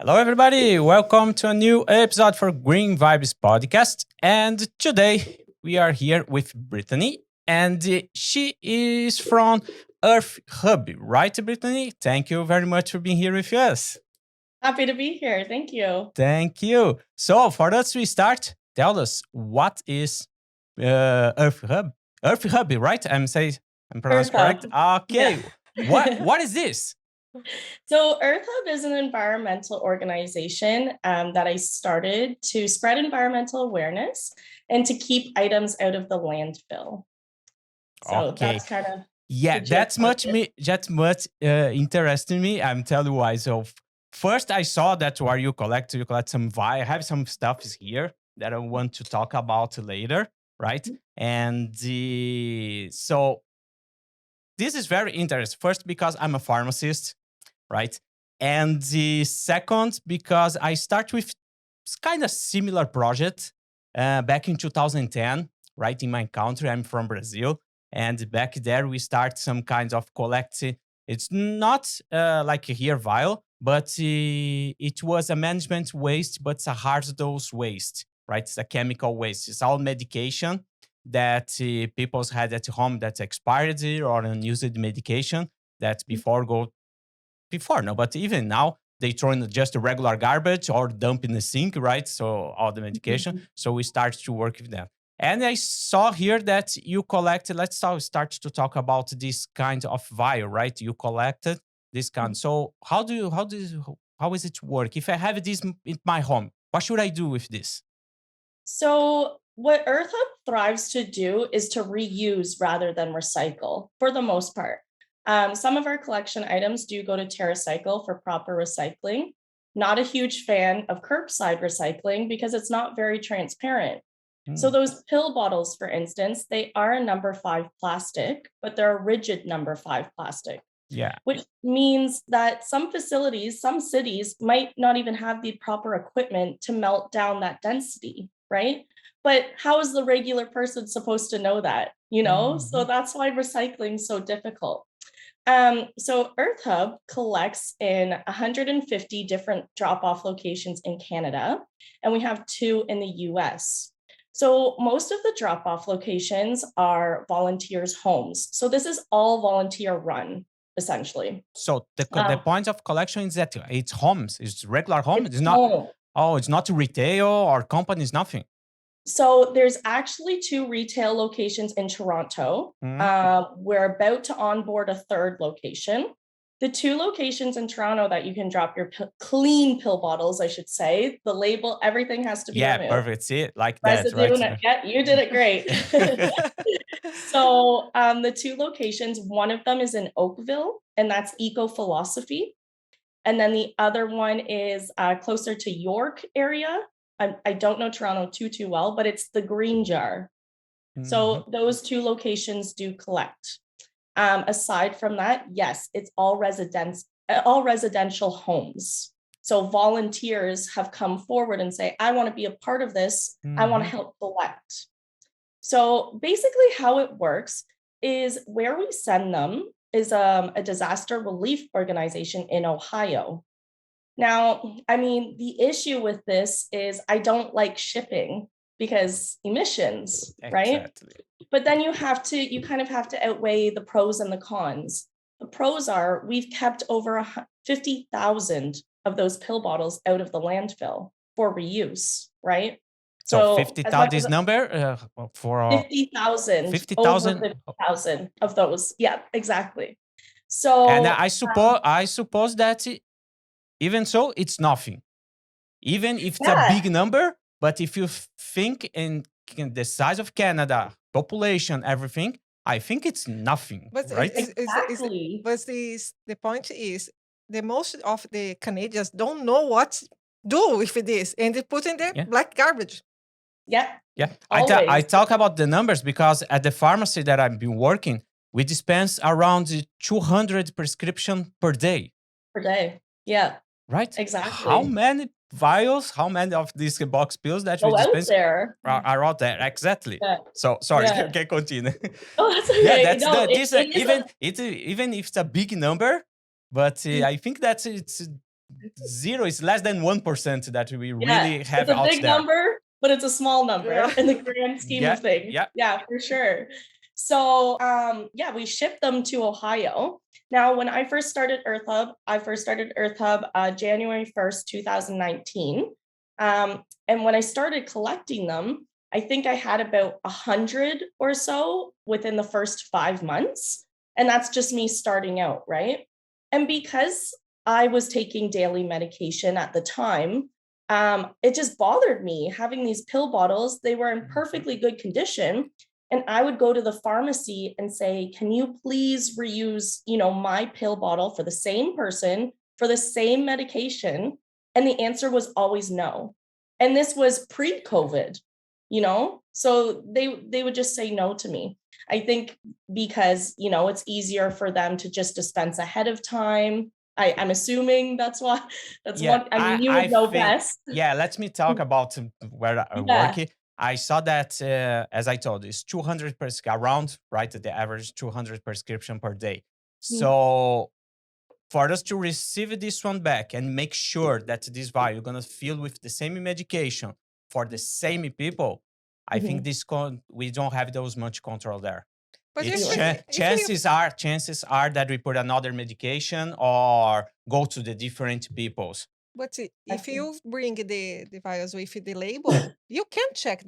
Hello, everybody. Welcome to a new episode for Green Vibes podcast. And today we are here with Brittany, and she is from Earthub, right, Brittany? Thank you very much for being here with us. Happy to be here. Thank you. Thank you. So, for us to start, tell us what is Earthub? Earthub, right? I'm pronounced correct. Earthub. Okay. What is this? So, Earthub is an environmental organization that I started to spread environmental awareness and to keep items out of the landfill. So Okay. that's kind of Yeah, the gist that's of much it. me. That's much interesting me. I'm telling you why. So first, I saw that where you collect some I have some stuff is here that I want to talk about later, right? And so this is very interesting. First, because I'm a pharmacist, right? And the second, because I start with kind of similar project back in 2010, right? In my country, I'm from Brazil. And back there, we start some kinds of collecting. It's not like here vial, but it was a management waste, but it's a hazardous waste, right? It's a chemical waste. It's all medication that people had at home that expired or unused medication that before no, but even now they throw in just a regular garbage or dump in the sink, right? So all the medication. So we start to work with them. And I saw here that you collected. Start to talk about this kind of vial, right? You collected this kind. So how is it work? If I have this in my home, what should I do with this? So, what Earthub thrives to do is to reuse rather than recycle for the most part. Some of our collection items do go to TerraCycle for proper recycling. Not a huge fan of curbside recycling because it's not very transparent. So, those pill bottles, for instance, they are a number 5 plastic, but they're a rigid number 5 plastic. Yeah. Which means that some facilities, some cities might not even have the proper equipment to melt down that density, right? But how is the regular person supposed to know that? So that's why recycling is so difficult. So Earthub collects in 150 different drop-off locations in Canada, and we have 2 in the US. So most of the drop-off locations are volunteers' homes. So this is all volunteer run, essentially. So the point of collection is that it's homes, it's regular home. It's not. Home. Oh, it's not retail or companies, nothing. So there's actually 2 retail locations in Toronto. We're about to onboard a 3rd location. The 2 locations in Toronto that you can drop your clean pill bottles, I should say, the label, everything has to be removed. Perfect. See it like that, right? Yeah, you did it great. So the 2 locations, one of them is in Oakville, and that's Eco Philosophy. And then the other one is closer to York area. I don't know Toronto too well, but it's the Green Jar. So those 2 locations do collect. Aside from that, yes, it's all residential homes. So volunteers have come forward and say, I want to be a part of this. I want to help collect. So basically how it works is where we send them is a disaster relief organization in Ohio. Now, I mean, the issue with this is I don't like shipping because emissions, right? Exactly. But then you kind of have to outweigh the pros and the cons. The pros are we've kept over 50,000 of those pill bottles out of the landfill for reuse, right? So 50,000 is number for 50,000. 50,000. Over 50,000 of those. Yeah, exactly. So And I suppose that even so, it's nothing. Even if it's a big number, but if you think in the size of Canada, population, everything, I think it's nothing, But right? Exactly. the point is the most of the Canadians don't know what to do with this, and they put in the black garbage. Yeah. Yeah. I talk about the numbers because at the pharmacy that I've been working, we dispense around 200 prescription per day. Per day. Yeah. Right? Exactly. How many vials, how many of these box pills that we dispense are out there? Exactly. Yeah. So sorry, can continue. Oh, that's okay. Yeah, that's even if it's a big number, but I think it's zero is less than 1% that we Yeah, really have it's a out big there. number, but it's a small number Yeah. in the grand scheme Yeah, of things. yeah. Yeah, for sure. So yeah, we shipped them to Ohio. Now, when I first started Earthub January 1st, 2019. And when I started collecting them, I think I had about 100 or so within the first 5 months. And that's just me starting out, right? And because I was taking daily medication at the time, it just bothered me having these pill bottles. They were in perfectly good condition. And I would go to the pharmacy and say, can you please reuse, my pill bottle for the same person for the same medication? And the answer was always no. And this was pre-COVID, so they would just say no to me. I think because, it's easier for them to just dispense ahead of time. I'm assuming that's why. That's Yeah, what, I mean, you would know think, best. yeah, let me talk about where I Yeah. work. I saw that, as I told you, it's 200 around, right? The average 200 prescription per day. So for us to receive this one back and make sure that this vial you're gonna fill with the same medication for the same people, I think we don't have those much control there. But It's if chances are that we put another medication or go to the different peoples. But if you bring the vials with the label, you can check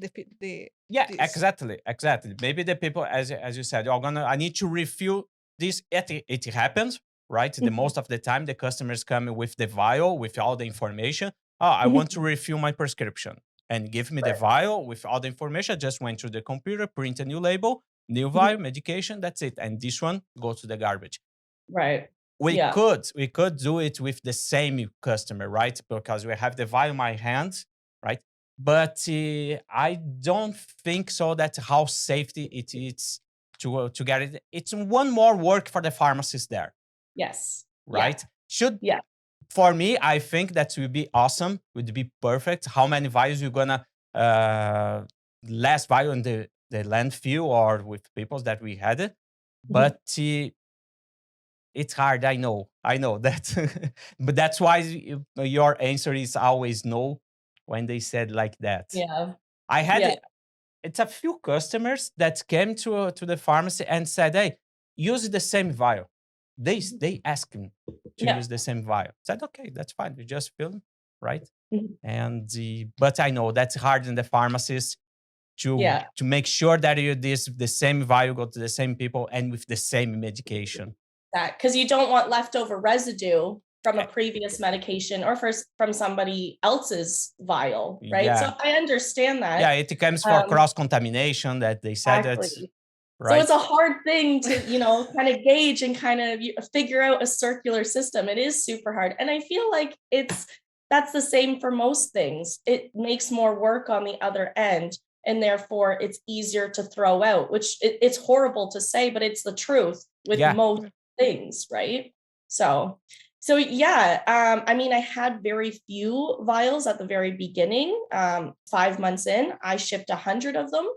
Yeah, this. exactly. Maybe the people, as you said, I need to refill this. It happens, right? The most of the time, the customers come with the vial with all the information. Oh, I want to refill my prescription, and give me the vial with all the information. I just went to the computer, print a new label, new vial, medication. That's it, and this one goes to the garbage. Right. We Yeah. could do it with the same customer, right? Because we have the vial in my hands, right? But I don't think so. That's how safety it is to get it. It's one more work for the pharmacist there, Yes. right? Yeah. For me, I think that would be awesome. Would be perfect. How many vials you're gonna last vial in the landfill or with people that we had it, but it's hard. I know that, but that's why your answer is always no when they said like that. Yeah. I had Yeah. it's a few customers that came to the pharmacy and said, "Hey, use the same vial." They asked me to Yeah. use the same vial. I said, "Okay, that's fine. We just fill them, right?" Mhm. And but I know that's hard in the pharmacies Yeah. to make sure that the same vial go to the same people and with the same medication. That because you don't want leftover residue from a previous medication or from somebody else's vial, right? So Yeah. I understand that. Yeah, it comes for cross contamination that they said that, Exactly. So right? it's a hard thing to, kind of gauge and kind of figure out a circular system. It is super hard. And I feel like that's the same for most things. It makes more work on the other end. And therefore it's easier to throw out, which it's horrible to say, but it's the truth with Yeah. most things, right? So yeah, I mean, I had very few vials at the very beginning. 5 months in, I shipped 100 of them.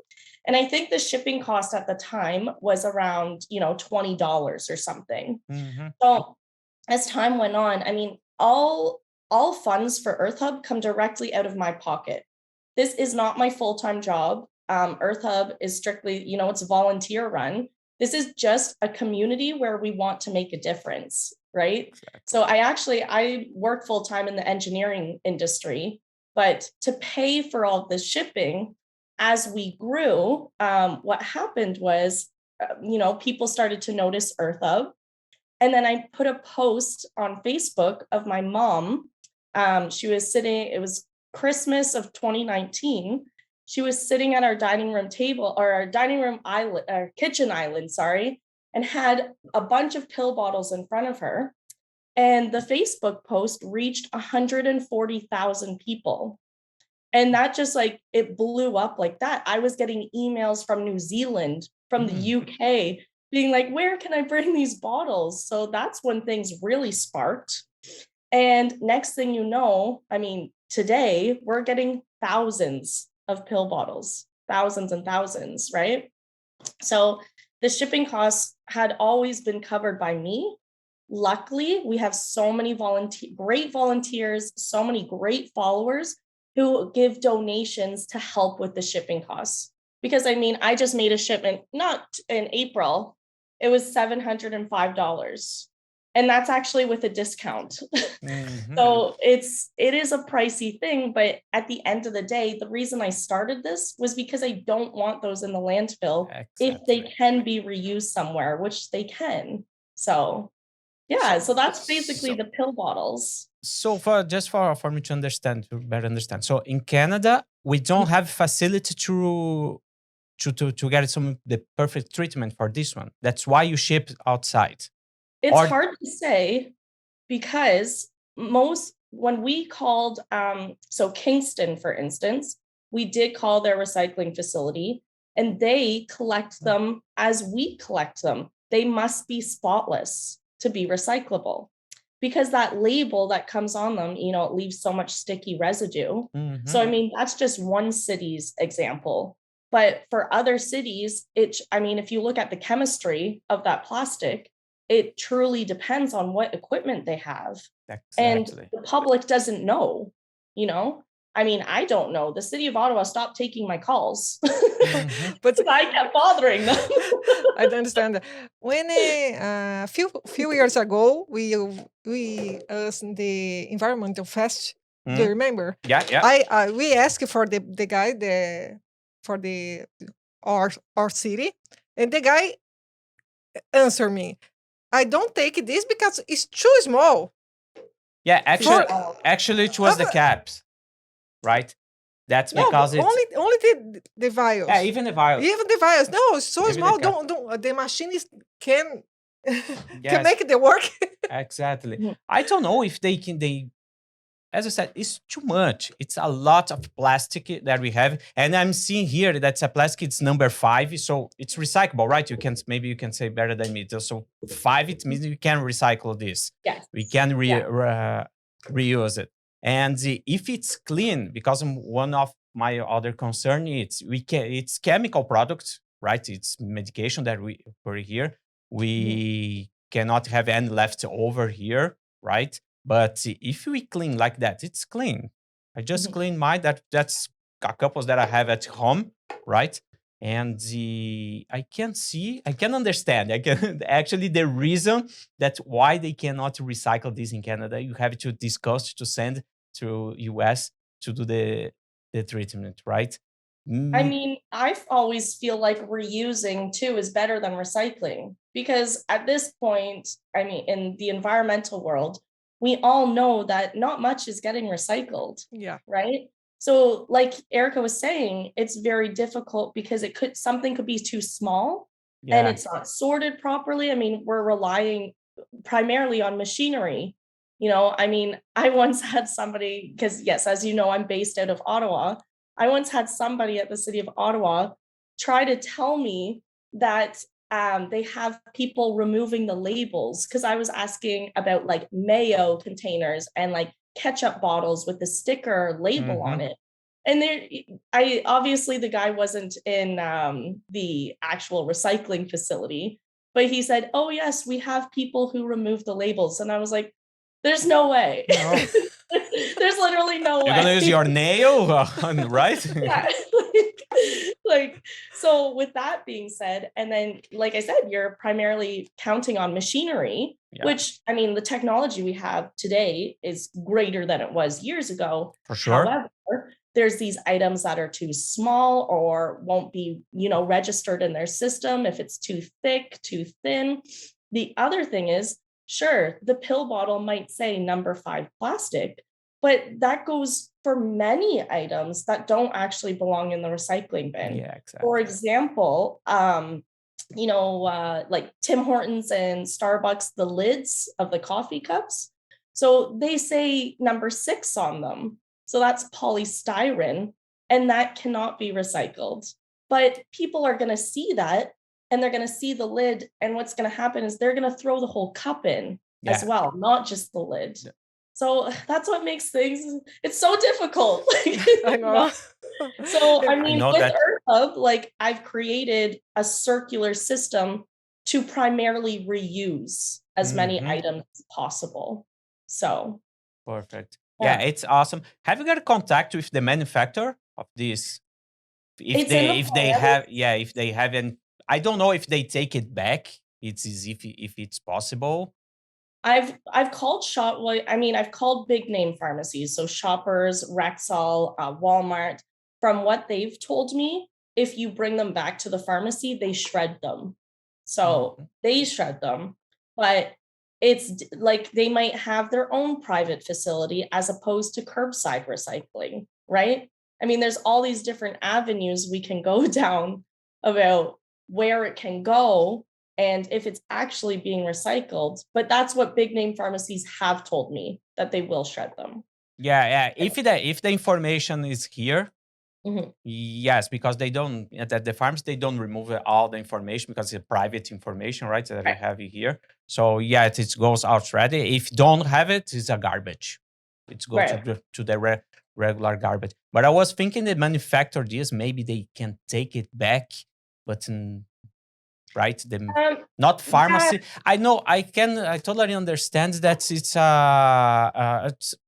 And I think the shipping cost at the time was around, $20 or something. So as time went on, I mean, all funds for Earthub come directly out of my pocket. This is not my full-time job. Earthub is strictly, it's volunteer run. This is just a community where we want to make a difference, right? Exactly. So I work full-time in the engineering industry, but to pay for all this shipping, as we grew, what happened was, people started to notice Earthub. And then I put a post on Facebook of my mom. She was sitting, it was Christmas of 2019. She was sitting at our dining room table, or our dining room island, our kitchen island, sorry, and had a bunch of pill bottles in front of her. And the Facebook post reached 140,000 people. And that just it blew up like that. I was getting emails from New Zealand, from the UK, being like, where can I bring these bottles? So that's when things really sparked. And next thing you know, I mean, today we're getting thousands of pill bottles, thousands and thousands, right? So the shipping costs had always been covered by me. luckily, we have so many great volunteers, so many great followers who give donations to help with the shipping costs. Because I mean, I just made a shipment, not in April, it was $705. And that's actually with a discount. So it is a pricey thing, but at the end of the day, the reason I started this was because I don't want those in the landfill if they can be reused somewhere, which they can. So yeah, so that's basically the pill bottles. So for me to better understand. So in Canada, we don't have facility to get the perfect treatment for this one. That's why you ship outside. It's hard to say because when we called, so Kingston, for instance, we did call their recycling facility and they collect them as we collect them. They must be spotless to be recyclable because that label that comes on them, you know, it leaves so much sticky residue. So, I mean, that's just one city's example. But for other cities, I mean, if you look at the chemistry of that plastic, it truly depends on what equipment they have. And the public doesn't know, you know? I mean, I don't know. The city of Ottawa stopped taking my calls, but I kept bothering them. I don't understand that. When a few years ago, we us in the environmental fest. Do you remember? Yeah. We asked for the guy for our city, and the guy answered me. I don't take this because it's too small. Yeah, actually, it was the caps, right? That's because it's only the vials. Yeah, even the vials. Even the vials. No, it's so Even small. the Don't the machines can Yes. make it work. Exactly. I don't know if they as I said, it's too much. It's a lot of plastic that we have. And I'm seeing here that's a plastic, it's number 5. So it's recyclable, right? Maybe you can say better than me. So 5, it means we can recycle this. Yes. We can reuse it. And if it's clean, because one of my other concern is it's chemical products, right? It's medication that we put here. We cannot have any left over here, right? But if we clean like that, it's clean. I just clean mine. That's a couple that I have at home, right? And I can understand. I can actually the reason that why they cannot recycle this in Canada. You have to discuss to send to US to do the treatment, right? I mean, I always feel like reusing too is better than recycling because at this point, I mean, in the environmental world, we all know that not much is getting recycled. Yeah. Right. So like Erica was saying, it's very difficult because something could be too small and it's not sorted properly. I mean, we're relying primarily on machinery. You know, I mean, I once had somebody, because yes, as you know, I'm based out of Ottawa. I once had somebody at the city of Ottawa try to tell me that they have people removing the labels because I was asking about like mayo containers and like ketchup bottles with the sticker label on it. And obviously the guy wasn't in the actual recycling facility, but he said, "Oh yes, we have people who remove the labels." And I was like, "There's no way." No. There's literally no way. You're gonna use your nail, right? Yeah. So with that being said, and then like I said, you're primarily counting on machinery, which I mean, the technology we have today is greater than it was years ago. For sure. However, there's these items that are too small or won't be, you know, registered in their system if it's too thick, too thin. The other thing is, sure, the pill bottle might say number 5 plastic, but that goes for many items that don't actually belong in the recycling bin. Yeah, exactly. For example, you know, like Tim Hortons and Starbucks, the lids of the coffee cups. So they say number 6 on them. So that's polystyrene, and that cannot be recycled. But people are going to see that, and they're going to see the lid, and what's going to happen is they're going to throw the whole cup in as well, not just the lid. Yeah. So that's what makes things, it's so difficult. I know. So, I mean, with Earthub, like I've created a circular system to primarily reuse. as many Mhm. items as possible. So, Perfect. Yeah, yeah, it's awesome. Have you got contact with the manufacturer of this? it's in the If they plan. have, yeah, if they haven't, I don't know if they take it back. It's as if it's possible. I've called shop. Well, I mean, I've called big name pharmacies, so Shoppers, Rexall, Walmart. From what they've told me, if you bring them back to the pharmacy, they shred them. So Mhm. they shred them, but like they might have their own private facility as opposed to curbside recycling, right? I mean, there's all these different avenues we can go down about where it can go and if it's actually being recycled. But that's what big name pharmacies have told me, that they will shred them. Yeah, yeah. If the information is here, Mhm. yes, because they don't at the farms they don't remove all the information because it's private information, right? That you Right. have here. So yeah, it goes out ready. If don't have it, it's a garbage. It's go Right. to the regular garbage. But I was thinking the manufacturer this maybe they can take it back, but right the not Yeah. pharmacy. I totally understand that it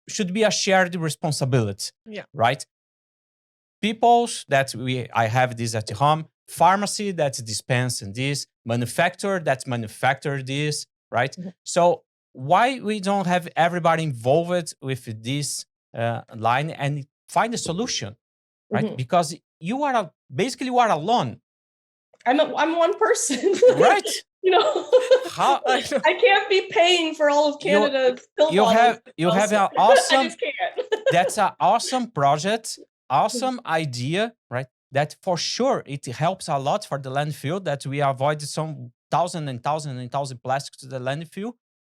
should be a shared responsibility, Yeah. right? People's that I have this at home, pharmacy that's dispensing this, manufacturer that's manufacture this, right? Mhm. So why we don't have everybody involved with this line and find a solution, right? Mhm. Because basically you are alone, I'm one person. right? You know, How I know. I can't be paying for all of you Canada's pill bottles you have elsewhere. an I awesome just can't. that's an awesome project, awesome idea, right? That for sure it helps a lot for the landfill that we avoid some thousand plastics to the landfill.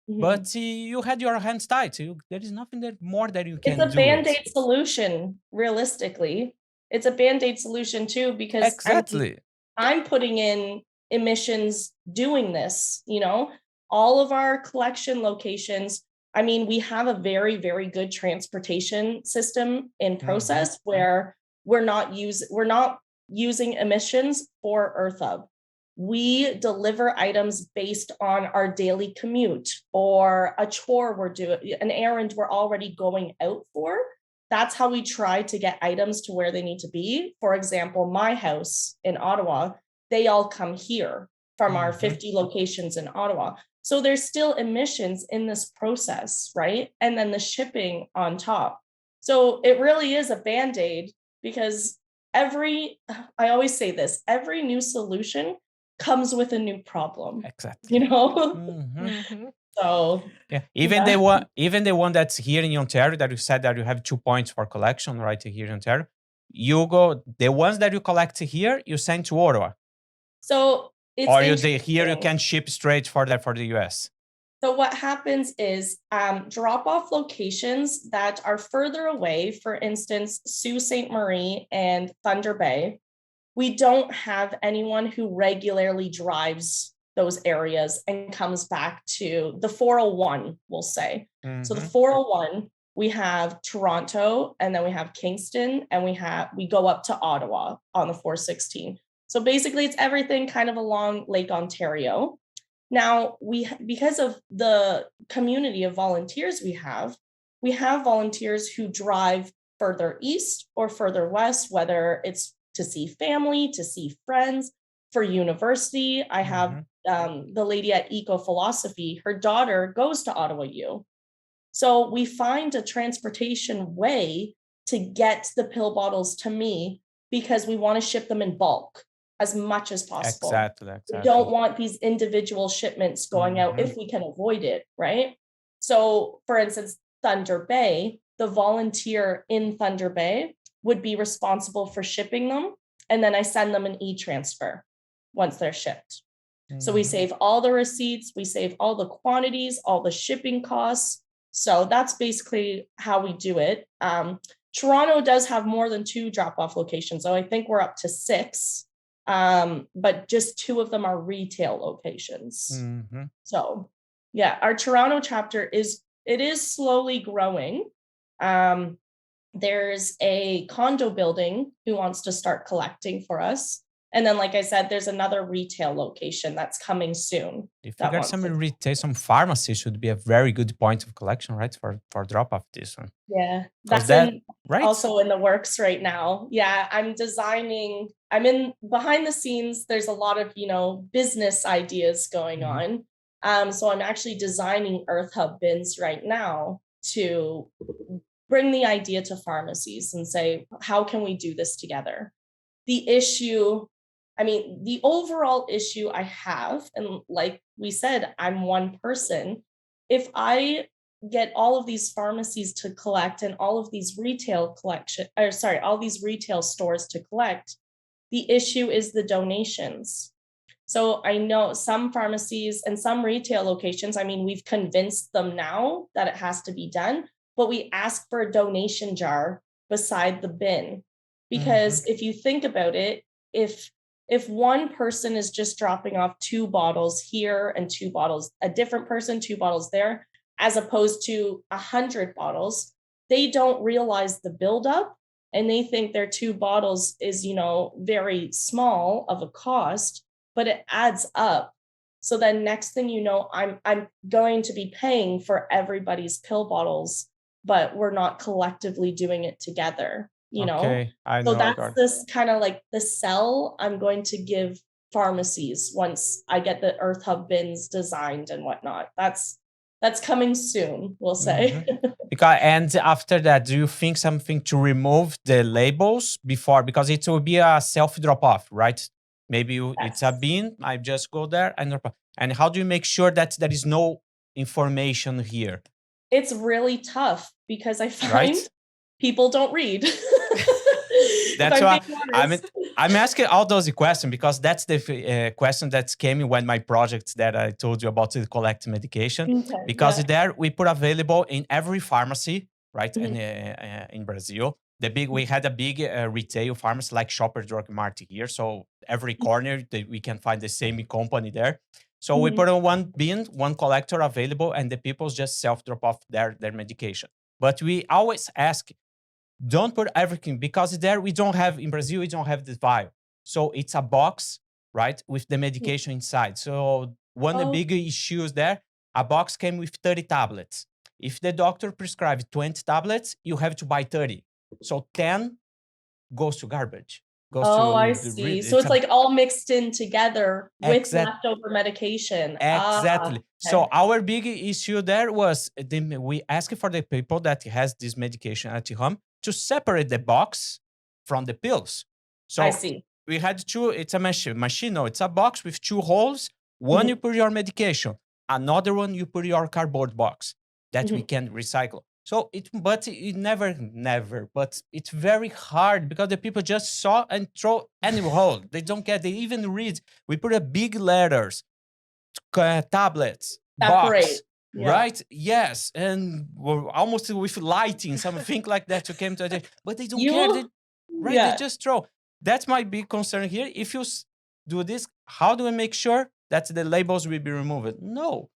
Mhm. But you had your hands tied. There is nothing more that you It's can a do it. band-aid solution, realistically. It's a band-aid solution too, because Exactly. I'm putting in emissions doing this, you know, all of our collection locations. I mean, we have a very, very good transportation system in Hmm. process where we're not using emissions for Earthub. We deliver items based on our daily commute or a chore we're doing, an errand we're already going out for. That's how we try to get items to where they need to be. For example, my house in Ottawa, they all come here from our Hmm. 50 locations in Ottawa. So there's still emissions in this process, right? And then the shipping on top. So it really is a band-aid because I always say this, every new solution comes with a new problem, you Exactly. know? Hmm. Mhm. So Yeah, yeah. even the one that's here in Ontario that you said that you have 2 points for collection right here in Ontario. You go the ones that you collect here, you send to Ottawa, So it's or here you interesting. can ship straight for the US. So what happens is drop-off locations that are further away, for instance, Sault Ste. Marie and Thunder Bay, we don't have anyone who regularly drives those areas and comes back to the 401, we'll say. So the Hmm. 401, we have Toronto, and then we have Kingston, and we go up to Ottawa on the 416. So basically it's everything kind of along Lake Ontario. Now, because of the community of volunteers we have volunteers who drive further east or further west, whether it's to see family, to see friends, for university. I have Hmm. the lady at Eco Philosophy, her daughter goes to Ottawa U. So we find a transportation way to get the pill bottles to me because we want to ship them in bulk as much as possible. Exactly, We exactly. don't want these individual shipments going out Hmm. if we can avoid it, right? So, for instance, Thunder Bay, the volunteer in Thunder Bay would be responsible for shipping them. And then I send them an e-transfer once they're shipped. So we Hmm. save all the receipts, we save all the quantities, all the shipping costs. So that's basically how we do it. Toronto does have more than 2 drop-off locations, so I think we're up to 6, but just 2 of them are retail locations. Hmm. So yeah, our Toronto chapter is slowly growing. Um, there's a condo building who wants to start collecting for us. And then, like I said, there's another retail location that's coming soon. If you That got wants some to. retail, some pharmacy should be a very good point of collection, right? For drop off this one. Yeah, Because that's that, right? also in the works right now. Yeah, I'm in behind the scenes. There's a lot of, business ideas going Mhm. on. So I'm actually designing Earthub bins right now to bring the idea to pharmacies and say, how can we do this together? The overall issue I have, and like we said, I'm one person. If I get all of these pharmacies to collect and all of these all these retail stores to collect, the issue is the donations. So I know some pharmacies and some retail locations, we've convinced them now that it has to be done, but we ask for a donation jar beside the bin. Because if you think about it, if one person is just dropping off 2 bottles here and 2 bottles, a different person, 2 bottles there, as opposed to 100 bottles, they don't realize the buildup and they think their 2 bottles is, very small of a cost, but it adds up. So then next thing you know, I'm going to be paying for everybody's pill bottles, but we're not collectively doing it together. Okay, I So know, I that's got. this kind of like the sell I'm going to give pharmacies once I get the Earthub bins designed and whatnot. That's coming soon, we'll say. Because and after that, do you think something to remove the labels before? Because it will be a self drop off, right? Maybe it's a Yes. bin. I just go there and drop off. And how do you make sure that there is no information here, It's really tough because I find right? people don't read. If That's I'm why being I'm honest. I'm asking all those questions because that's the question that came when my project that I told you about to collect medication. Okay, Because yeah. there we put available in every pharmacy, right? And Mhm, in Brazil, we had a big retail pharmacy like Shopper Drug Mart here. So every corner we can find the same company there. So we mhm. put on one bin, one collector available, and the people just self drop off their medication. But we always ask, don't put everything because there we don't have in Brazil, we don't have the vial. So it's a box, right, with the medication inside. So one of the Oh, big issues there, a box came with 30 tablets. If the doctor prescribes 20 tablets, you have to buy 30. So 10 goes to garbage, goes oh, I to see. So it's it's a like all mixed in together with exact leftover medication. exactly. Okay. So our big issue there was we asked for the people that has this medication at home to separate the box from the pills. I So see. we had two. It's a machine. No, it's a box with two holes. One you Mhm, put your medication. Another one you put your cardboard box that we mhm. can recycle. So but it never. But it's very hard because the people just saw and throw any hole. They don't get. They even read. We put a big letters tablets, Separate. box, Yeah. right? Yes, and we're almost with lighting, something like that to came to it, but they don't care. You They right? They yeah. just throw. That's my big concern here. If you do this, how do we make sure that the labels will be removed? No,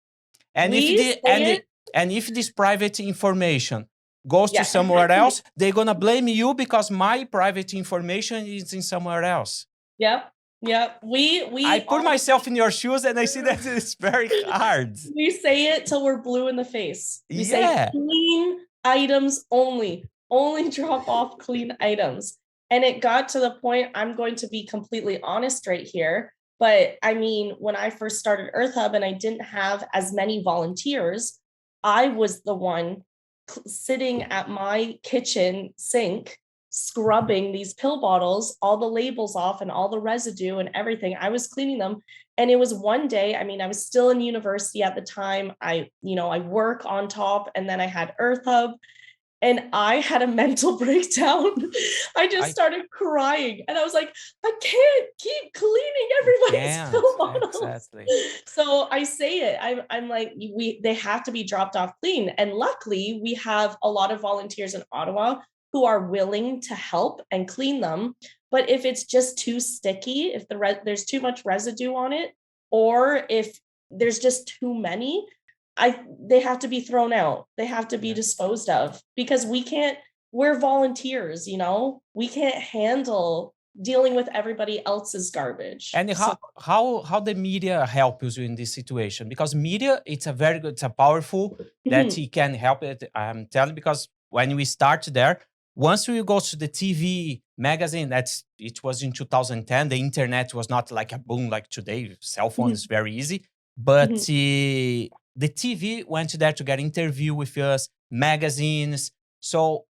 and if We the say it. and if this private information goes to Yeah, somewhere exactly. else, they're gonna blame you because my private information is in somewhere else. Yep. Yep. We I we put myself honestly in your shoes and I see that it's very hard. we say it till we're blue in the face. We say Yeah. clean items only. Only drop off clean items. And it got to the point, I'm going to be completely honest right here. But when I first started Earthub and I didn't have as many volunteers, I was the one sitting at my kitchen sink scrubbing these pill bottles, all the labels off and all the residue and everything. I was cleaning them. And it was one day, I was still in university at the time. I work on top, and then I had Earthub, and I had a mental breakdown. I just I started crying, and I was like, I can't keep cleaning you everybody's can't. pill bottles. Exactly. So I say it. I'm like, they have to be dropped off clean. And luckily, we have a lot of volunteers in Ottawa who are willing to help and clean them. But if it's just too sticky, if there's too much residue on it, or if there's just too many, they have to be thrown out. They have to be Yeah. disposed of because we're volunteers, we can't handle dealing with everybody else's garbage. And So how the media helps you in this situation? Because media, it's a very good, it's a powerful that it can help it. I'm telling because when we start there, once we go to the TV magazine, it was in 2010. The internet was not like a boom like today. Cell phone is very easy, but the TV went there to get interview with us, magazines. So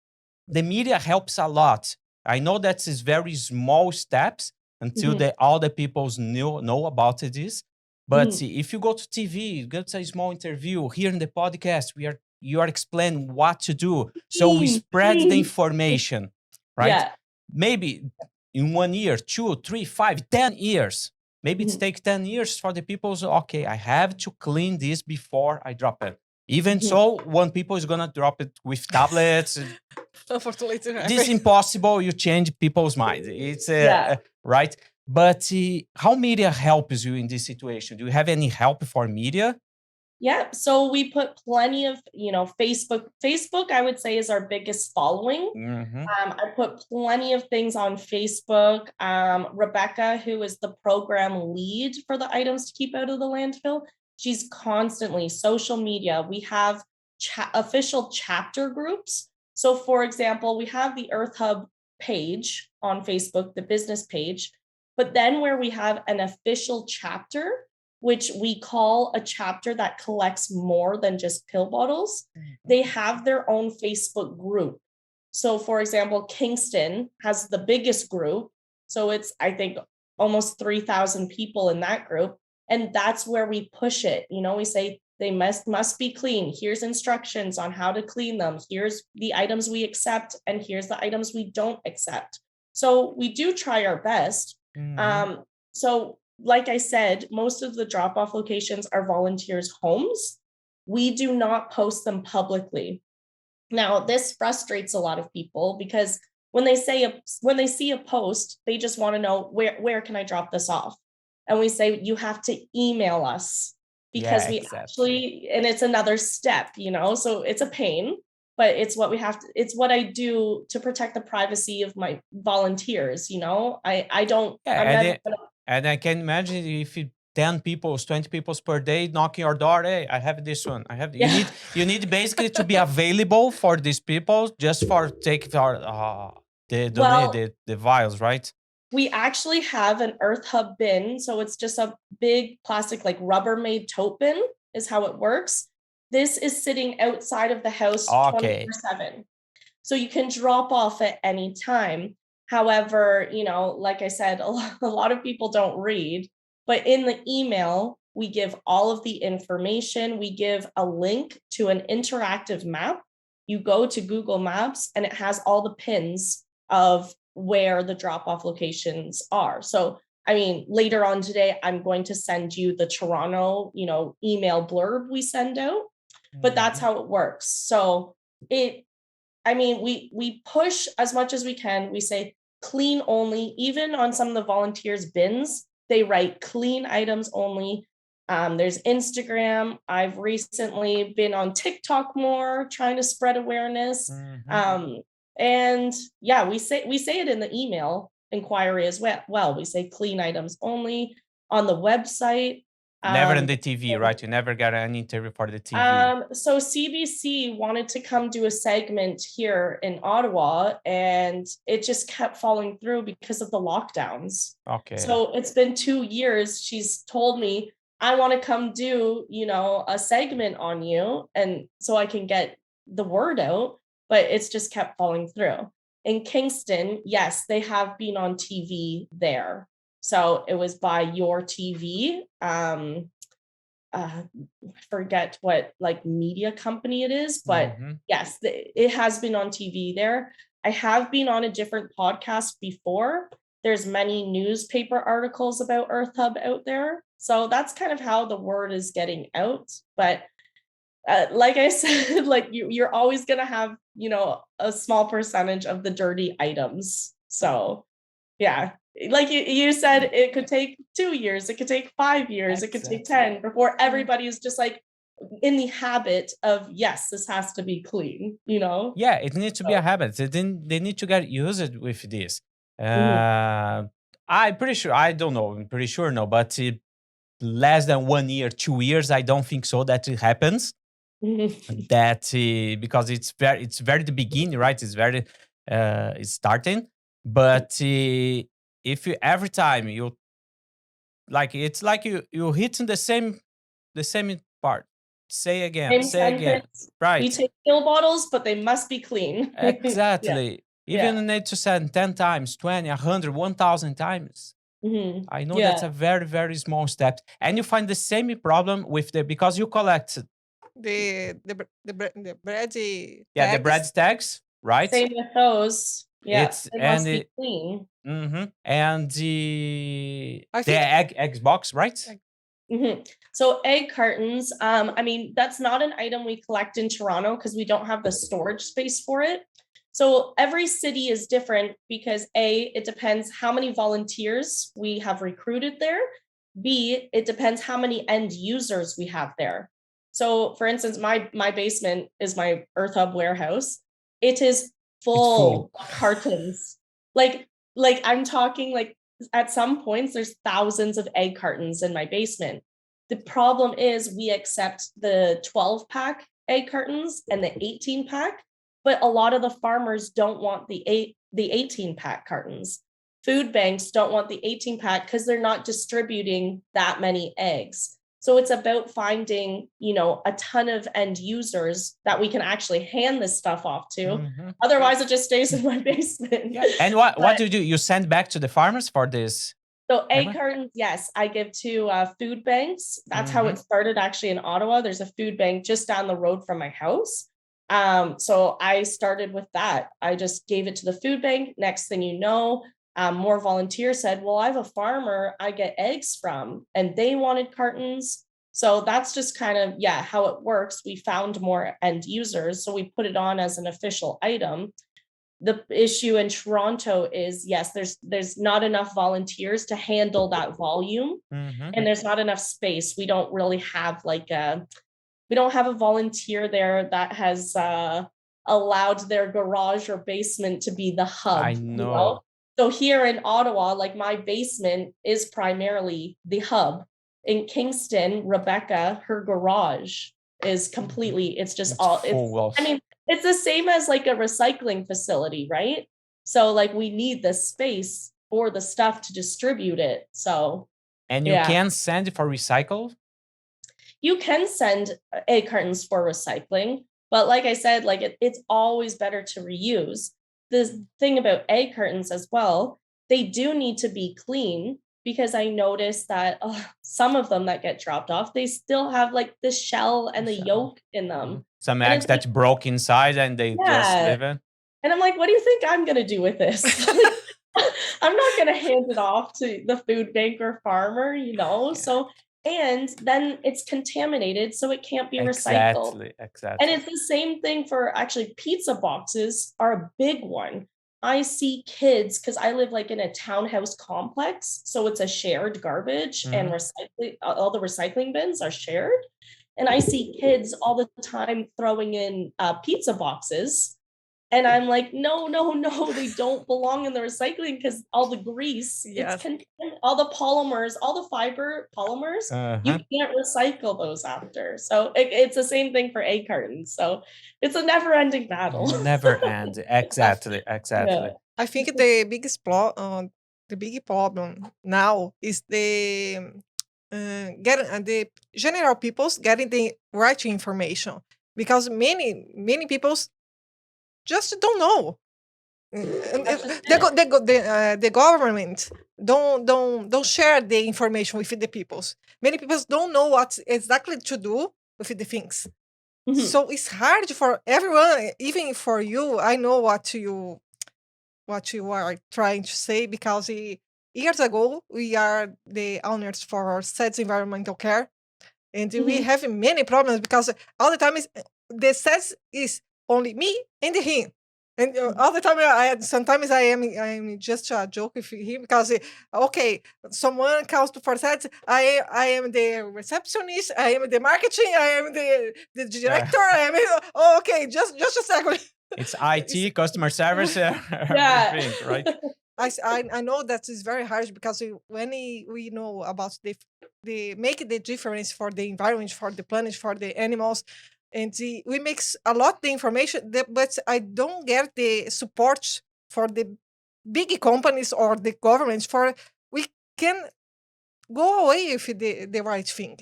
the media helps a lot. I know that is very small steps until all the peoples know about this. But if you go to TV, you get a small interview here in the podcast. You are explaining what to do. So we spread the information, right? yeah. Maybe in 1 year, 2, 3, 5, 10 years. Maybe it's take 10 years for the people. So, okay, I have to clean this before I drop it. Even so, one people is gonna drop it with tablets. Unfortunately, to This is impossible. You change people's minds. It's Yeah. right. But how media helps you in this situation? Do you have any help for media? Yeah, so we put plenty of, Facebook. Facebook, I would say, is our biggest following. I put plenty of things on Facebook. Rebecca, who is the program lead for the items to keep out of the landfill, she's constantly social media. We have official chapter groups. So, for example, we have the Earthub page on Facebook, the business page, but then where we have an official chapter, which we call a chapter that collects more than just pill bottles, they have their own Facebook group. So, for example, Kingston has the biggest group. So it's, I think, almost 3,000 people in that group. And that's where we push it. We say they must be clean. Here's instructions on how to clean them. Here's the items we accept, and here's the items we don't accept. So we do try our best. So like I said, most of the drop-off locations are volunteers' homes. We do not post them publicly. Now, this frustrates a lot of people because when they see a post, they just want to know where can I drop this off? And we say you have to email us because actually, and it's another step, so it's a pain, but it's what we have to, it's what I do to protect the privacy of my volunteers. I don't, and I can imagine if 10 people, 20 people per day knocking your door. Hey, I have this one. I have. You need basically to be available for these people just for take our the vials, right? We actually have an Earthub bin, so it's just a big plastic, like Rubbermaid tote bin, is how it works. This is sitting outside of the house 24/7, so you can drop off at any time. However, like I said, a lot of people don't read, but in the email, we give all of the information. We give a link to an interactive map. You go to Google Maps and it has all the pins of where the drop-off locations are. So, later on today, I'm going to send you the Toronto, email blurb we send out, but that's how it works. So we push as much as we can. We say clean only. Even on some of the volunteers' bins, they write clean items only. There's Instagram. I've recently been on TikTok more, trying to spread awareness. And yeah, we say it in the email inquiry as well. We say clean items only on the website. Never in the TV, right? You never got any interview for the TV. So CBC wanted to come do a segment here in Ottawa, and it just kept falling through because of the lockdowns. Okay. So it's been 2 years. She's told me, I want to come do, a segment on you, and so I can get the word out, but it's just kept falling through. In Kingston, yes, they have been on TV there. So it was by Your TV. I forget what media company it is, but yes, it has been on TV there. I have been on a different podcast before. There's many newspaper articles about Earthub out there. So that's kind of how the word is getting out. But like I said, you're always going to have, a small percentage of the dirty items. So yeah, like you said, it could take 2 years, it could take 5 years, it could take 10 before everybody is just in the habit of, yes, this has to be clean, Yeah, it needs to be a habit. They need to get used with this. I'm pretty sure. I don't know. I'm pretty sure no, but less than 1 year, 2 years, I don't think so that it happens. That because it's very the beginning, right? It's very it's starting, but if you every time you like, it's like you hitting the same part. Same Say again, sentence. We right? take pill bottles, but they must be clean. Yeah. Exactly. Even Yeah. you need to send 10 times, 20, 100, 1,000 times. I know that's Yeah. a very, very small step. And you find the same problem with because you collect, The bread the bread tags. tags, right? Same with those. Yeah. It's They and must be clean. and I the think egg box, right? So egg cartons, I mean, that's not an item we collect in Toronto because we don't have the storage space for it. So every city is different because A, it depends how many volunteers we have recruited there. B, it depends how many end users we have there. So for instance, my basement is my Earthub warehouse. It is It's full full. of cartons. Like I'm talking like at some points there's thousands of egg cartons in my basement. The problem is we accept the 12 pack egg cartons and the 18 pack, but a lot of the farmers don't want the 18 pack cartons. Food banks don't want the 18 pack because they're not distributing that many eggs. So it's about finding, a ton of end users that we can actually hand this stuff off to. Otherwise, it just stays in my basement. Yeah. And what do you do? You send back to the farmers for this? So egg cartons, yes, I give to food banks. That's how it started actually in Ottawa. There's a food bank just down the road from my house. So I started with that. I just gave it to the food bank. Next thing you know, more volunteers said, well, I have a farmer I get eggs from, and they wanted cartons. So that's just kind of, how it works. We found more end users, so we put it on as an official item. The issue in Toronto is, yes, there's not enough volunteers to handle that volume, and there's not enough space. We don't really have we don't have a volunteer there that has allowed their garage or basement to be the hub. I know. So here in Ottawa, like my basement is primarily the hub. In Kingston, Rebecca, her garage is completely, it's just all, I mean, it's the same as like a recycling facility, right? So like we need the space for the stuff to distribute it. So and you can send for recycle? You can send egg cartons for recycling, but like I said, like it's always better to reuse. The thing about egg cartons as well, they do need to be clean, because I noticed that some of them that get dropped off, they still have like the shell and the yolk in them. Some eggs that broke inside and they just live in. And I'm like, what do you think I'm gonna do with this? I'm not gonna hand it off to the food bank or farmer, So, and then it's contaminated, so it can't be recycled. Exactly. And it's the same thing for actually pizza boxes are a big one. I see kids, because I live like in a townhouse complex, so it's a shared garbage and recycling, all the recycling bins are shared. And I see kids all the time throwing in pizza boxes. And I'm like, no, they don't belong in the recycling, because all the grease, all the polymers, all the fiber polymers, you can't recycle those after. So it's the same thing for egg cartons. So it's a never-ending battle. Never end. Exactly. Yeah. I think the big problem now is the getting the general people's getting the right information, because many people's just don't know. The government don't share the information with the peoples. Many people don't know what exactly to do with the things. So it's hard for everyone, even for you. I know what you are trying to say, because years ago we are the owners for SEDS environmental care, and we have many problems, because all the time the SEDS is only me and him. And all the time, sometimes I am just a joke with him, because someone comes to for that. I am the receptionist. I am the marketing. I am the director. I am just a second. It's IT, customer service, everything, right? I know that is very hard because when we know about the make the difference for the environment, for the planet, for the animals, and we mix a lot the information, but I don't get the support for the big companies or the governments for we can go away with the right thing.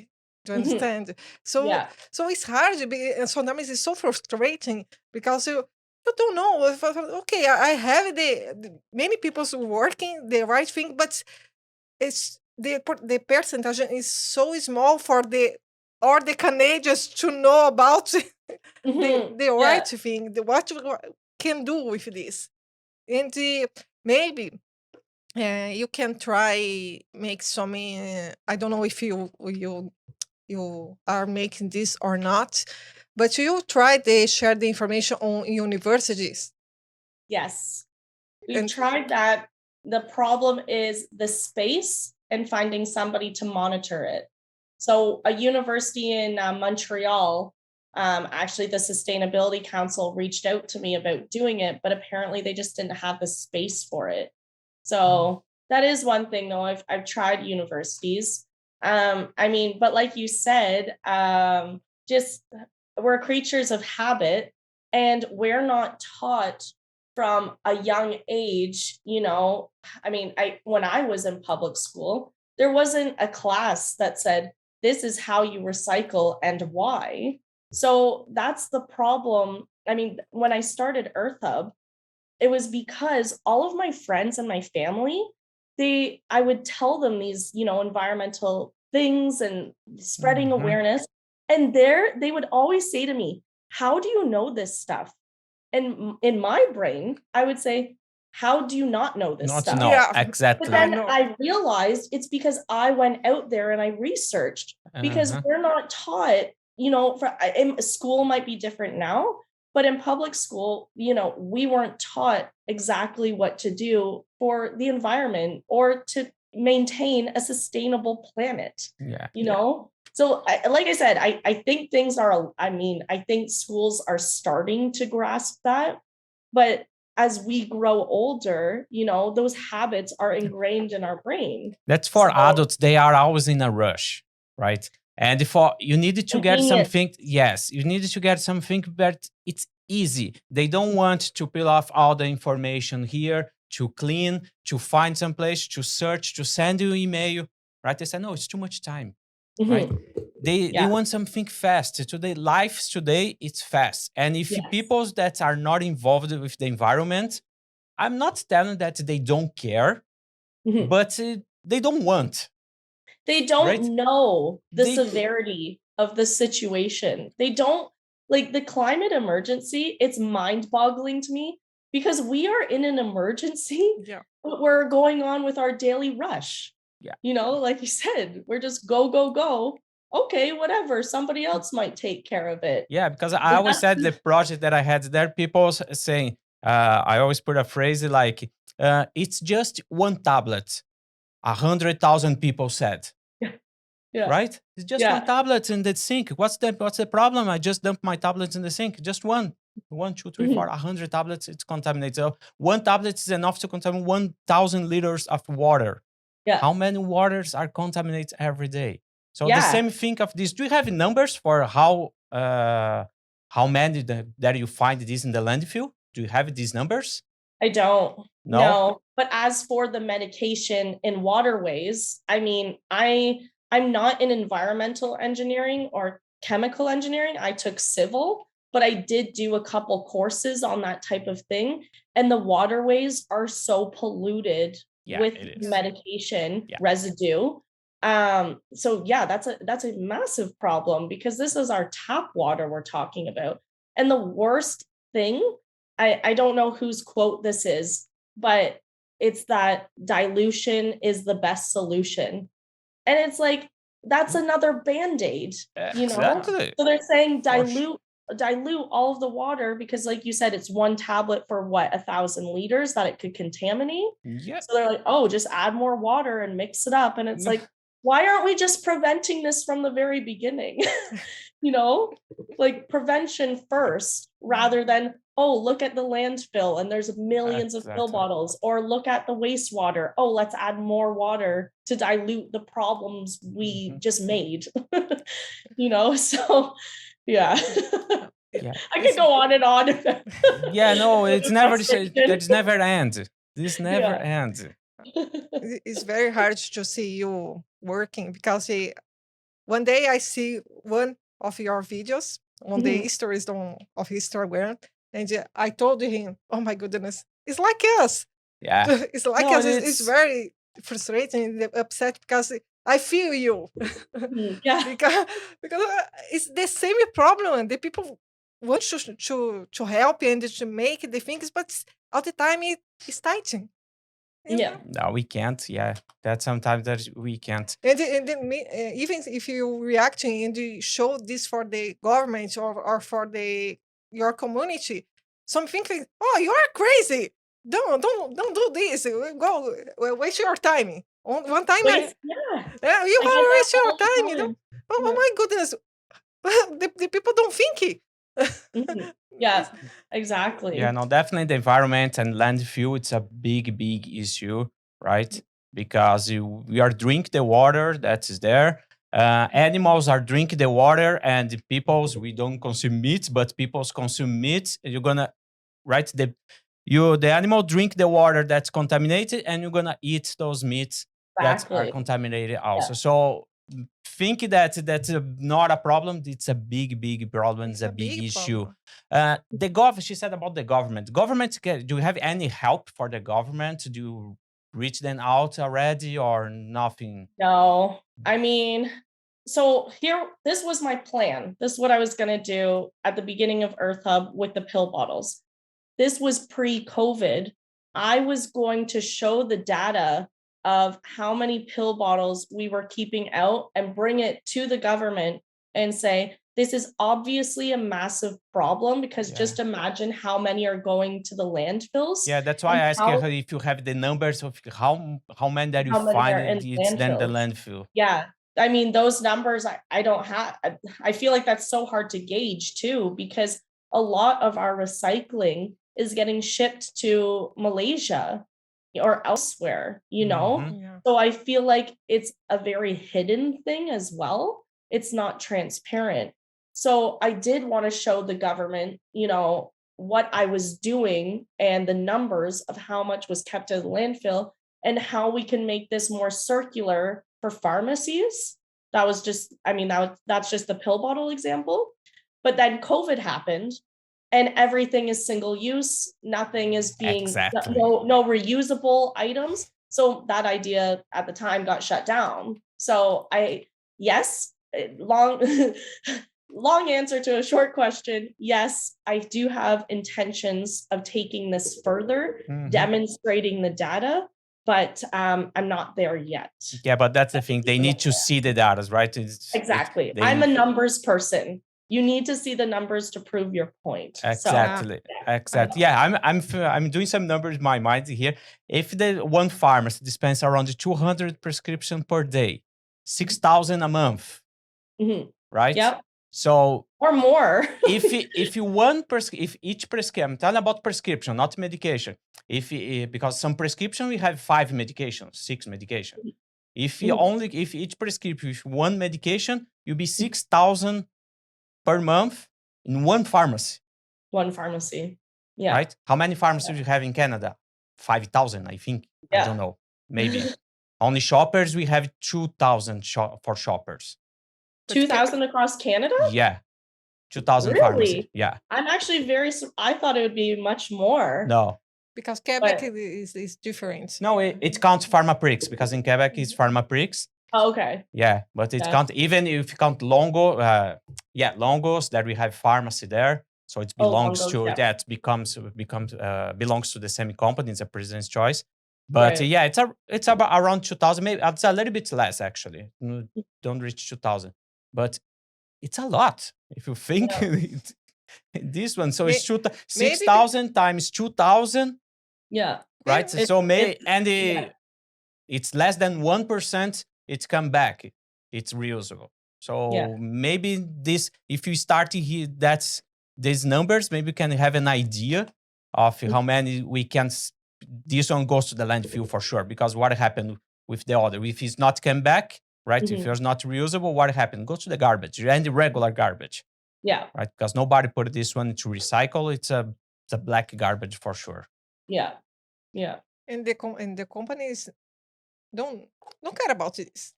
Do you understand? So Yeah. so it's hard, and sometimes it's so frustrating because you don't know. Okay, I have many people working the right thing, but it's the percentage is so small for the Canadians to know about the Yeah. right thing, what you can do with this, and maybe you can try make some. I don't know if you are making this or not, but you try to share the information on universities. Yes. We've And tried that. The problem is the space and finding somebody to monitor it. So a university in Montreal, actually the Sustainability Council reached out to me about doing it, but apparently they just didn't have the space for it. So that is one thing though. I've tried universities. I mean, but like you said, just we're creatures of habit, and we're not taught from a young age. I mean, when I was in public school, there wasn't a class that said this is how you recycle and why. So that's the problem. I mean, when I started Earthub, it was because all of my friends and my family, I would tell them these, environmental things and spreading awareness. And they would always say to me, how do you know this stuff? And in my brain, I would say, how do you not know this Not to stuff? know. yeah, Exactly. But then know. I realized it's because I went out there and I researched, because we're not taught, school might be different now, but in public school, we weren't taught exactly what to do for the environment or to maintain a sustainable planet. Yeah. So like I said, I think I think schools are starting to grasp that, but as we grow older, those habits are ingrained in our brain. That's for So- adults. They are always in a rush, right? And you needed to get Convenient. something. Yes, you needed to get something, but it's easy. They don't want to peel off all the information here, to clean, to find some place, to search, to send you email, right? They say, no, it's too much time, right? They Yeah. want something fast. Today, life today, it's fast. And if Yes. people that are not involved with the environment, I'm not telling that they don't care, Mhm. but they don't want. They don't Right? know the They- severity of the situation. They don't, like, the climate emergency, it's mind-boggling to me because we are in an emergency, Yeah. but we're going on with our daily rush. Yeah. Like you said, we're just go, go, go. Okay, whatever. Somebody else might take care of it. Yeah, because I always said the project that I had there, people saying, I always put a phrase like, it's just one tablet. 100,000 people said, Yeah. right? It's just Yeah. one tablet in the sink. What's the problem? I just dumped my tablets in the sink. Just one. 1, 2, 3, 4, 100 tablets, it's contaminated. So one tablet is enough to contaminate 1,000 liters of water. Yeah. How many waters are contaminated every day? So the Yeah. same thing of this. Do you have numbers for how many that you find this in the landfill? Do you have these numbers? I don't. No? No. But as for the medication in waterways, I mean, I'm not in environmental engineering or chemical engineering. I took civil, but I did do a couple courses on that type of thing. And the waterways are so polluted Yeah, with it is. medication Yeah. residue. So yeah, that's a massive problem because this is our tap water we're talking about. And the worst thing, I don't know whose quote this is, but it's that dilution is the best solution. And it's like, that's another Band-Aid, Exactly. So they're saying Of course. dilute all of the water because, like you said, it's one tablet for 1,000 liters that it could contaminate. Yeah. So they're like, oh, just add more water and mix it up. And it's No. like, why aren't we just preventing this from the very beginning? Like prevention first rather than, oh, look at the landfill and there's millions of pill Exactly. bottles, or look at the wastewater. Oh, let's add more water to dilute the problems we just made. So yeah. Yeah. I could go on and on. Yeah, no, it's never Frustration. that's never end. This never Yeah. ends. It's very hard to see you working because one day I see one of your videos on the stories of Instagram, and I told him, "Oh my goodness, it's like us. Yeah. It's like No, us. It's very frustrating and upset because I feel you Yeah. because it's the same problem, and the people want to help and to make the things, but all the time it's tighting. Yeah. No, we can't. Yeah, that sometimes that we can't. Even if you reacting and you show this for the government or for your community, some think like, oh, you are crazy. Don't do this. Go waste your time. One time, Yeah. you I get are that waste your all the time. time. Oh my goodness, the people don't think. Yeah, exactly. Yeah, no, definitely the environment and landfill, it's a big, big issue, right? Because we are drink the water that is there. Animals are drinking the water, and the peoples, we don't consume meat, but peoples consume meat. You're gonna, right? The animal drink the water that's contaminated, and you're gonna eat those meats that are Exactly. contaminated also. Yeah. So think that that's not a problem. It's a big, big problem. It's a big big issue. problem. She said about the government. Do you have any help for the government? Do you reach them out already or nothing? No, I mean, so this was my plan. This is what I was going to do at the beginning of Earthub with the pill bottles. This was pre-COVID. I was going to show the data of how many pill bottles we were keeping out and bring it to the government and say, this is obviously a massive problem, because just imagine how many are going to the landfills. Yeah, that's why I asked you if you have the numbers of how many that you find it's then the landfill. Yeah. I mean, those numbers I don't have. I feel like that's so hard to gauge too, because a lot of our recycling is getting shipped to Malaysia or elsewhere, Yeah. So I feel like it's a very hidden thing as well. It's not transparent. So I did want to show the government, what I was doing and the numbers of how much was kept at the landfill and how we can make this more circular for pharmacies. That's just the pill bottle example. But then COVID happened and everything is single use. Nothing is being no reusable items. So that idea at the time got shut down. So long answer to a short question. Yes, I do have intentions of taking this further, demonstrating the data, but I'm not there yet. Yeah, but that's the thing. They need to see the data, right? Exactly. I'm a numbers person. You need to see the numbers to prove your point. Exactly. Exactly. Yeah, I'm doing some numbers in my mind here. If the one pharmacy dispenses around 200 prescriptions per day, 6,000 a month, right? Yep. So or more. if each prescription, I'm talking about prescription, not medication. Because some prescription we have 5 medications, 6 medications. If each prescription is one medication, you'll be 6,000 per month in one pharmacy. One pharmacy. Yeah. Right? How many pharmacies do you have in Canada? 5,000, I think. Yeah. I don't know. Maybe. Only shoppers, we have 2,000 for shoppers. 2,000 across Canada? Yeah. 2,000 really? pharmacies. Yeah. I'm actually I thought it would be much more. No. Because Quebec is different. No, it counts pharmaprix, because in Quebec it's pharmaprix. Oh, okay. Yeah, but it counts, even if you count Longo, Longos, that we have pharmacy there. So it belongs belongs to the same company. It's a president's choice. But it's about around 2,000. Maybe it's a little bit less, actually. Don't reach 2,000. But it's a lot if you think this one. So it's 6,000 times 2,000. Yeah. Right. It's less than 1%. It's come back. It's reusable. So maybe this, if you start here, that's these numbers, maybe we can have an idea of how many we can. This one goes to the landfill for sure, because what happened with the other? If it's not come back, right? If it's not reusable, what happened? Goes to the garbage and the regular garbage. Yeah. Right, because nobody put this one to recycle. It's a black garbage for sure. Yeah. Yeah. And the companies don't care about this.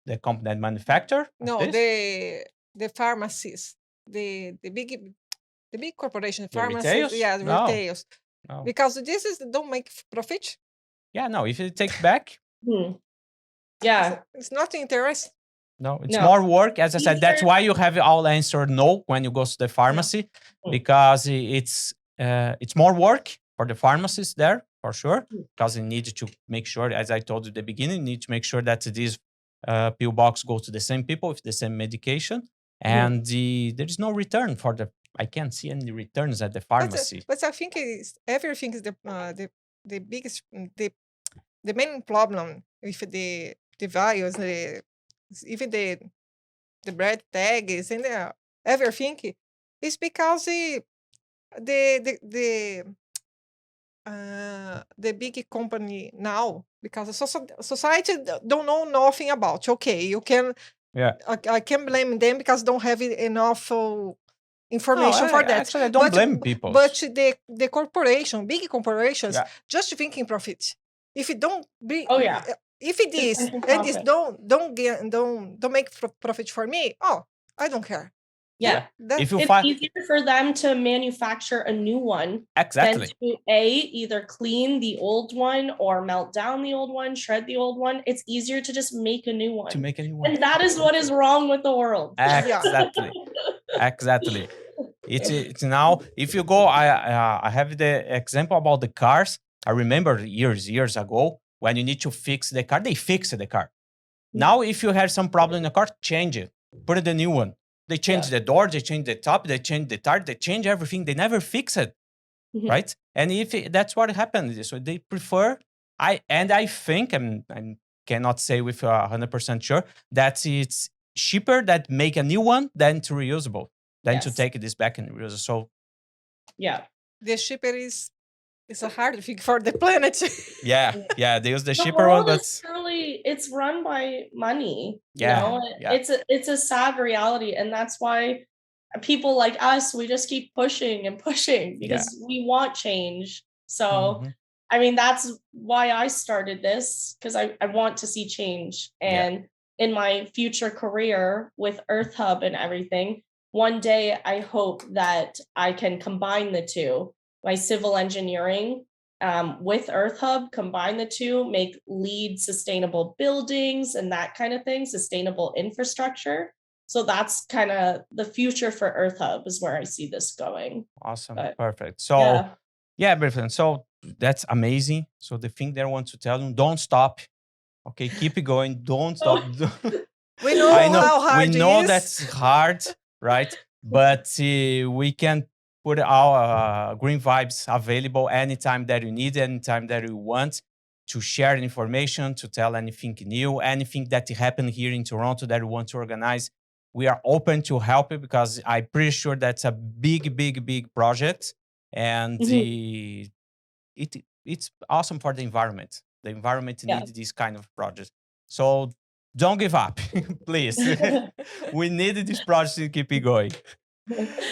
The company that manufacture? No, this? the pharmacies, the big corporation The pharmacies, retails? yeah, the No. retails. No. Because this is don't make profit. Yeah, no. If it takes back, Yeah. It's not interest. no, it's more work. As I said, that's why you have all answer no when you go to the pharmacy, because it's more work for the pharmacists there for sure, because you need to make sure, as I told you at the beginning, you need to make sure that this pill box goes to the same people with the same medication, and there is no return for the. I can't see any returns at the pharmacy. But I think everything is the biggest the main problem with the values, even the bread tag is and everything is because the big company now, because society don't know nothing about. Okay, you can I can blame them because don't have enough information for that. Actually, I don't blame people. But the corporation, big corporations, just thinking profit. If it don't bring, if it is and this don't make profit for me, I don't care. Yeah. If you it's easier for them to manufacture a new one than to either clean the old one or melt down the old one, shred the old one. It's easier to just make a new one. And that is what is wrong with the world. Exactly. Exactly. It's now, if you go, I have the example about the cars. I remember years ago when you need to fix the car, they fix the car. Now, if you have some problem in the car, change it, put it a new one. They change the door, they change the top, they change the tire, they change everything. They never fix it, right? And if that's what happens, so they prefer. I think I cannot say with 100% sure that it's cheaper that make a new one than to reusable, than to take this back and reuse. So the cheaper is a hard thing for the planet. They use the cheaper one, but it's run by money. You know, it's a sad reality, and that's why people like us, we just keep pushing and pushing because we want change. So I mean, that's why I started this, because I want to see change. And in my future career with Earthub and everything, one day I hope that I can combine the two, my civil engineering with Earthub, combine the two, make LEED sustainable buildings and that kind of thing, sustainable infrastructure. So that's kind of the future for Earthub, is where I see this going. Awesome. Perfect. So Brittanny, so that's amazing. So the thing that I want to tell you, don't stop. Okay, keep it going. Don't stop. We know how hard it is. We know that's hard, right? But we can put our green vibes available anytime that you need, anytime that you want, to share information, to tell anything new, anything that happened here in Toronto that you want to organize. We are open to help you, because I'm pretty sure that's a big project, and it's awesome for the environment. The environment needs this kind of project. So don't give up, please. We need this project to keep it going.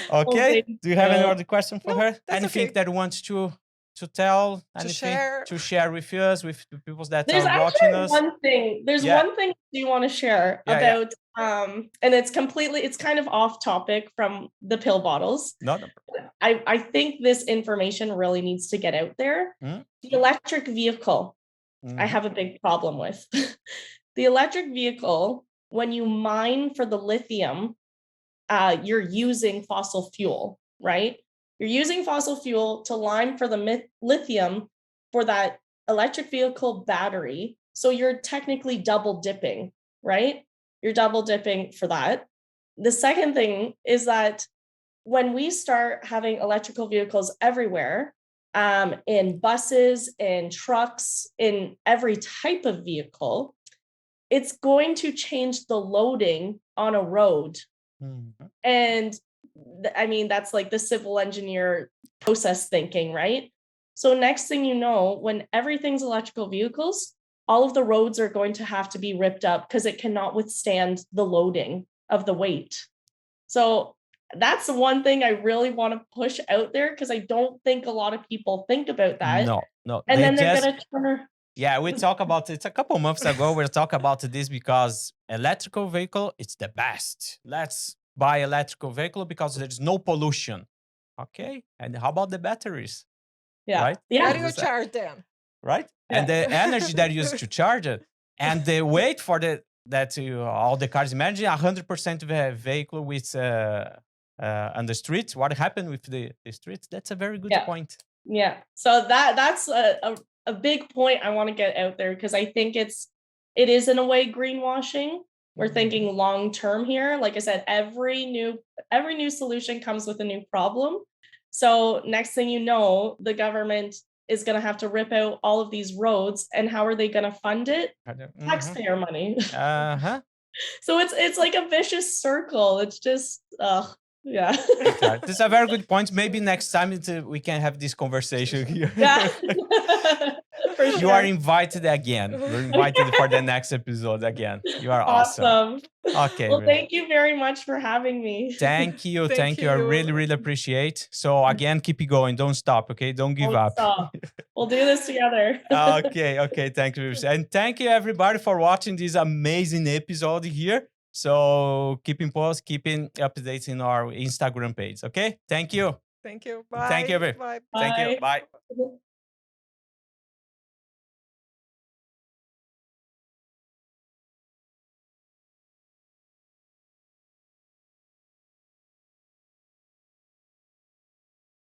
Okay. Do you have any other question for her? Anything that you want to tell? Anything to share with us, with the people that are watching us? There's one thing you want to share about, and it's kind of off topic from the pill bottles. No. I think this information really needs to get out there. The electric vehicle, I have a big problem with. The electric vehicle, when you mine for the lithium, you're using fossil fuel, right? You're using fossil fuel to mine for the lithium for that electric vehicle battery. So you're technically double dipping, right? You're double dipping for that. The second thing is that when we start having electrical vehicles everywhere, in buses, in trucks, in every type of vehicle, it's going to change the loading on a road. And I mean, that's like the civil engineer process thinking, right? So next thing you know, when everything's electrical vehicles, all of the roads are going to have to be ripped up because it cannot withstand the loading of the weight. So that's the one thing I really want to push out there because I don't think a lot of people think about that. No. And They then they're just gonna turn. yeah, we talk about it a couple months ago. We talk about this because electrical vehicle, it's the best. Let's buy electrical vehicle because there's no pollution. Okay, and how about the batteries? Yeah. Right? Where Yeah. do you charge them? Right? Yeah. And the energy that you use to charge it, and the weight for all the cars. Imagine 100% of a vehicle with on the streets. What happened with the streets? That's a very good Yeah. point. Yeah. So that's a big point I want to get out there because I think it is in a way greenwashing. We're thinking long term here. Like I said, every new solution comes with a new problem. So next thing you know, the government is going to have to rip out all of these roads, and how are they going to fund it? Taxpayer money. Uh-huh. So it's like a vicious circle. It's just yeah. This is a very good point. Maybe next time we can have this conversation here. Yeah. For sure. You are invited again. You're invited for the next episode again. You are awesome. Okay. Well, thank you very much for having me. Thank you. Thank I you. really, really appreciate. So again, keep it going. Don't stop. Okay. Don't give Don't up. stop. We'll do this together. Okay. Thank you. And thank you everybody for watching this amazing episode here. So keeping updates in our Instagram page. Okay. Thank you. Thank you. Bye. Thank you. Bye. Thank you. Bye.